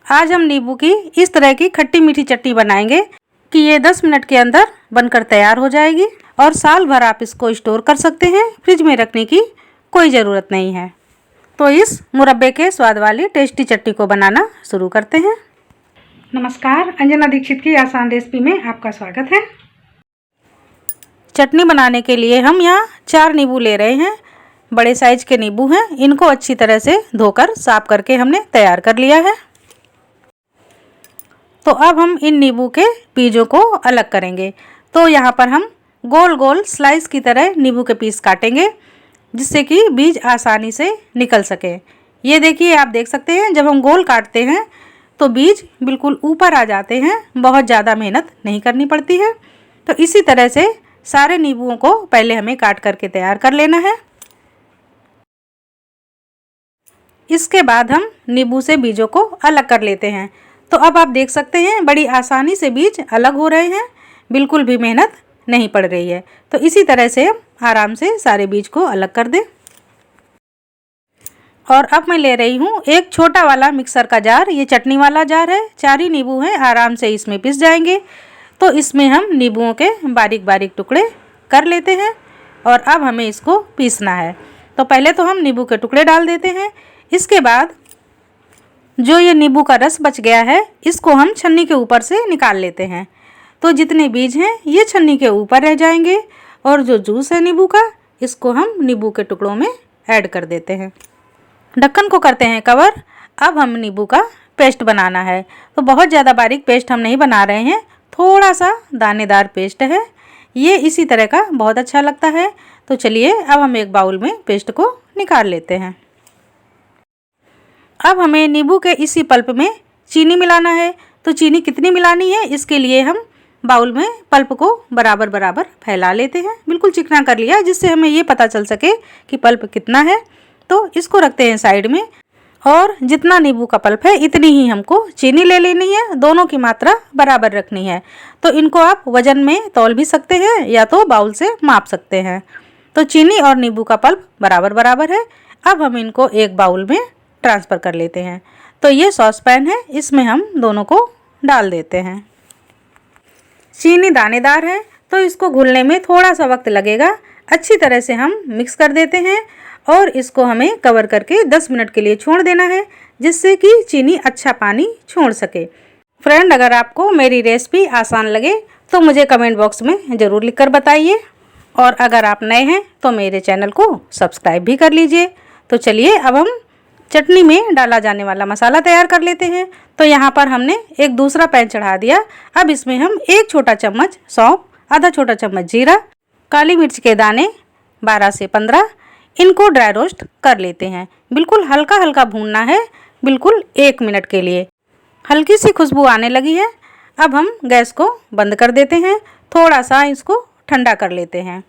आज हम नींबू की इस तरह की खट्टी मीठी चटनी बनाएंगे कि ये 10 मिनट के अंदर बनकर तैयार हो जाएगी और साल भर आप इसको स्टोर कर सकते हैं। फ्रिज में रखने की कोई ज़रूरत नहीं है। तो इस मुरब्बे के स्वाद वाली टेस्टी चटनी को बनाना शुरू करते हैं। नमस्कार, अंजना दीक्षित की आसान रेसिपी में आपका स्वागत है। चटनी बनाने के लिए हम यहाँ 4 नींबू ले रहे हैं। बड़े साइज के नींबू हैं। इनको अच्छी तरह से धोकर साफ करके हमने तैयार कर लिया है। तो अब हम इन नींबू के बीजों को अलग करेंगे। तो यहाँ पर हम गोल गोल स्लाइस की तरह नींबू के पीस काटेंगे जिससे कि बीज आसानी से निकल सके। ये देखिए, आप देख सकते हैं जब हम गोल काटते हैं तो बीज बिल्कुल ऊपर आ जाते हैं। बहुत ज़्यादा मेहनत नहीं करनी पड़ती है। तो इसी तरह से सारे नींबुओं को पहले हमें काट करके तैयार कर लेना है। इसके बाद हम नींबू से बीजों को अलग कर लेते हैं। तो अब आप देख सकते हैं बड़ी आसानी से बीज अलग हो रहे हैं। बिल्कुल भी मेहनत नहीं पड़ रही है। तो इसी तरह से हम आराम से सारे बीज को अलग कर दें। और अब मैं ले रही हूँ एक छोटा वाला मिक्सर का जार। ये चटनी वाला जार है। 4 ही नींबू हैं, आराम से इसमें पिस जाएंगे। तो इसमें हम नींबुओं के बारीक बारीक टुकड़े कर लेते हैं और अब हमें इसको पीसना है। तो पहले तो हम नींबू के टुकड़े डाल देते हैं। इसके बाद जो ये नींबू का रस बच गया है इसको हम छन्नी के ऊपर से निकाल लेते हैं। तो जितने बीज हैं ये छन्नी के ऊपर रह जाएंगे और जो जूस है नींबू का इसको हम नींबू के टुकड़ों में ऐड कर देते हैं। ढक्कन को करते हैं कवर। अब हम नींबू का पेस्ट बनाना है। तो बहुत ज़्यादा बारीक पेस्ट हम नहीं बना रहे हैं, थोड़ा सा दानेदार पेस्ट है। ये इसी तरह का बहुत अच्छा लगता है। तो चलिए अब हम एक बाउल में पेस्ट को निकाल लेते हैं। अब हमें नींबू के इसी पल्प में चीनी मिलाना है। तो चीनी कितनी मिलानी है इसके लिए हम बाउल में पल्प को बराबर बराबर फैला लेते हैं। बिल्कुल चिकना कर लिया जिससे हमें ये पता चल सके कि पल्प कितना है। तो इसको रखते हैं साइड में और जितना नींबू का पल्प है इतनी ही हमको चीनी ले लेनी है। दोनों की मात्रा बराबर रखनी है। तो इनको आप वजन में तौल भी सकते हैं या तो बाउल से माप सकते हैं। तो चीनी और नींबू का पल्प बराबर बराबर है। अब हम इनको एक बाउल में ट्रांसफ़र कर लेते हैं। तो ये सॉस पैन है, इसमें हम दोनों को डाल देते हैं। चीनी दानेदार है तो इसको घुलने में थोड़ा सा वक्त लगेगा। अच्छी तरह से हम मिक्स कर देते हैं और इसको हमें कवर करके 10 मिनट के लिए छोड़ देना है जिससे कि चीनी अच्छा पानी छोड़ सके। फ्रेंड, अगर आपको मेरी रेसिपी आसान लगे तो मुझे कमेंट बॉक्स में ज़रूर लिखकर बताइए और अगर आप नए हैं तो मेरे चैनल को सब्सक्राइब भी कर लीजिए। तो चलिए अब हम चटनी में डाला जाने वाला मसाला तैयार कर लेते हैं। तो यहाँ पर हमने एक दूसरा पैन चढ़ा दिया। अब इसमें हम 1 छोटा चम्मच सौंफ, आधा छोटा चम्मच जीरा, काली मिर्च के दाने 12 से 15 इनको ड्राई रोस्ट कर लेते हैं। बिल्कुल हल्का हल्का भूनना है, बिल्कुल 1 मिनट के लिए। हल्की सी खुशबू आने लगी है। अब हम गैस को बंद कर देते हैं। थोड़ा सा इसको ठंडा कर लेते हैं।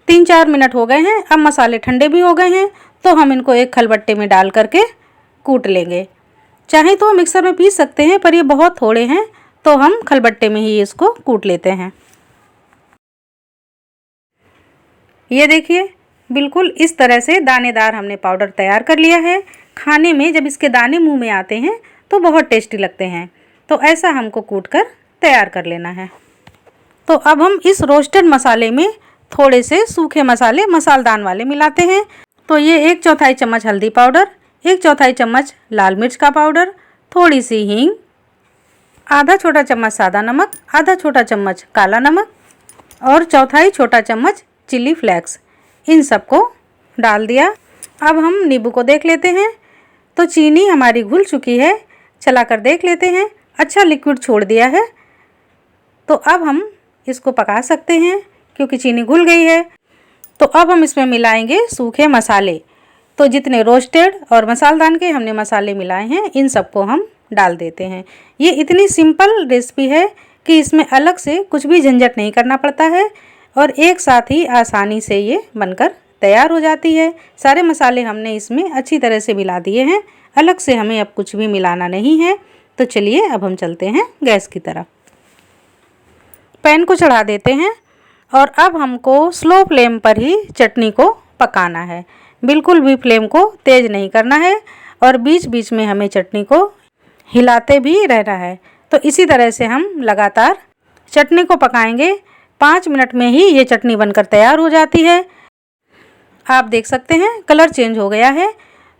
3-4 मिनट हो गए हैं। अब मसाले ठंडे भी हो गए हैं तो हम इनको एक खलबट्टे में डाल करके कूट लेंगे। चाहे तो मिक्सर में पीस सकते हैं पर ये बहुत थोड़े हैं तो हम खलबट्टे में ही इसको कूट लेते हैं। ये देखिए, बिल्कुल इस तरह से दानेदार हमने पाउडर तैयार कर लिया है। खाने में जब इसके दाने मुंह में आते हैं तो बहुत टेस्टी लगते हैं। तो ऐसा हमको कूट कर तैयार कर लेना है। तो अब हम इस रोस्टेड मसाले में थोड़े से सूखे मसाले मसालदान वाले मिलाते हैं। तो ये 1/4 चम्मच हल्दी पाउडर, 1/4 चम्मच लाल मिर्च का पाउडर, थोड़ी सी हींग, आधा छोटा चम्मच सादा नमक, आधा छोटा चम्मच काला नमक और 1/4 छोटा चम्मच चिली फ्लेक्स, इन सबको डाल दिया। अब हम नींबू को देख लेते हैं। तो चीनी हमारी घुल चुकी है। चला कर देख लेते हैं। अच्छा लिक्विड छोड़ दिया है। तो अब हम इसको पका सकते हैं क्योंकि चीनी घुल गई है। तो अब हम इसमें मिलाएंगे सूखे मसाले। तो जितने रोस्टेड और मसालदान के हमने मसाले मिलाए हैं इन सबको हम डाल देते हैं। ये इतनी सिंपल रेसिपी है कि इसमें अलग से कुछ भी झंझट नहीं करना पड़ता है और एक साथ ही आसानी से ये बनकर तैयार हो जाती है। सारे मसाले हमने इसमें अच्छी तरह से मिला दिए हैं। अलग से हमें अब कुछ भी मिलाना नहीं है। तो चलिए अब हम चलते हैं गैस की तरफ। पैन को चढ़ा देते हैं और अब हमको स्लो फ्लेम पर ही चटनी को पकाना है। बिल्कुल भी फ्लेम को तेज़ नहीं करना है और बीच बीच में हमें चटनी को हिलाते भी रहना है। तो इसी तरह से हम लगातार चटनी को पकाएंगे। 5 मिनट में ही ये चटनी बनकर तैयार हो जाती है। आप देख सकते हैं कलर चेंज हो गया है।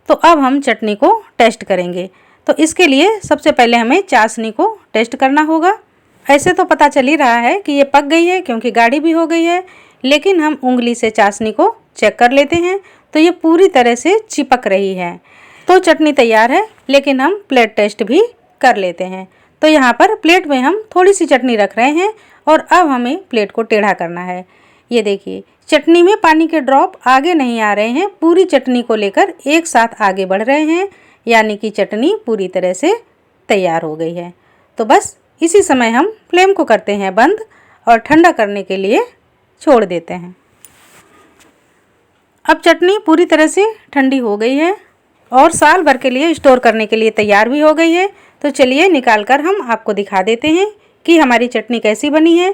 तो अब हम चटनी को टेस्ट करेंगे। तो इसके लिए सबसे पहले हमें चाशनी को टेस्ट करना होगा। ऐसे तो पता चल ही रहा है कि ये पक गई है क्योंकि गाढ़ी भी हो गई है, लेकिन हम उंगली से चाशनी को चेक कर लेते हैं। तो ये पूरी तरह से चिपक रही है। तो चटनी तैयार है, लेकिन हम प्लेट टेस्ट भी कर लेते हैं। तो यहाँ पर प्लेट में हम थोड़ी सी चटनी रख रहे हैं और अब हमें प्लेट को टेढ़ा करना है। ये देखिए चटनी में पानी के ड्रॉप आगे नहीं आ रहे हैं, पूरी चटनी को लेकर एक साथ आगे बढ़ रहे हैं, यानी कि चटनी पूरी तरह से तैयार हो गई है। तो बस इसी समय हम फ्लेम को करते हैं बंद और ठंडा करने के लिए छोड़ देते हैं। अब चटनी पूरी तरह से ठंडी हो गई है और साल भर के लिए स्टोर करने के लिए तैयार भी हो गई है। तो चलिए निकाल कर हम आपको दिखा देते हैं कि हमारी चटनी कैसी बनी है।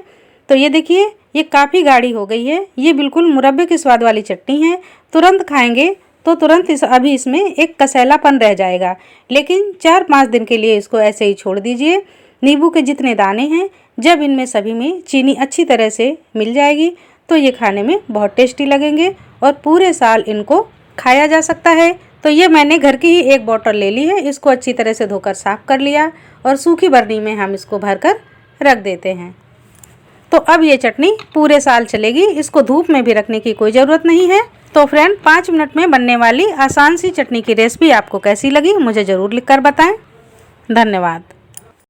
तो ये देखिए ये काफ़ी गाढ़ी हो गई है। ये बिल्कुल मुरब्बे के स्वाद वाली चटनी है। तुरंत खाएंगे तो तुरंत अभी इसमें एक कसैलापन रह जाएगा, लेकिन 4-5 दिन के लिए इसको ऐसे ही छोड़ दीजिए। नींबू के जितने दाने हैं, जब इनमें सभी में चीनी अच्छी तरह से मिल जाएगी तो ये खाने में बहुत टेस्टी लगेंगे और पूरे साल इनको खाया जा सकता है। तो ये मैंने घर की ही एक बोतल ले ली है। इसको अच्छी तरह से धोकर साफ़ कर लिया और सूखी बरनी में हम इसको भरकर रख देते हैं। तो अब ये चटनी पूरे साल चलेगी, इसको धूप में भी रखने की कोई ज़रूरत नहीं है। तो फ्रेंड 5 मिनट में बनने वाली आसान सी चटनी की रेसिपी आपको कैसी लगी मुझे ज़रूर लिखकर बताएं। धन्यवाद।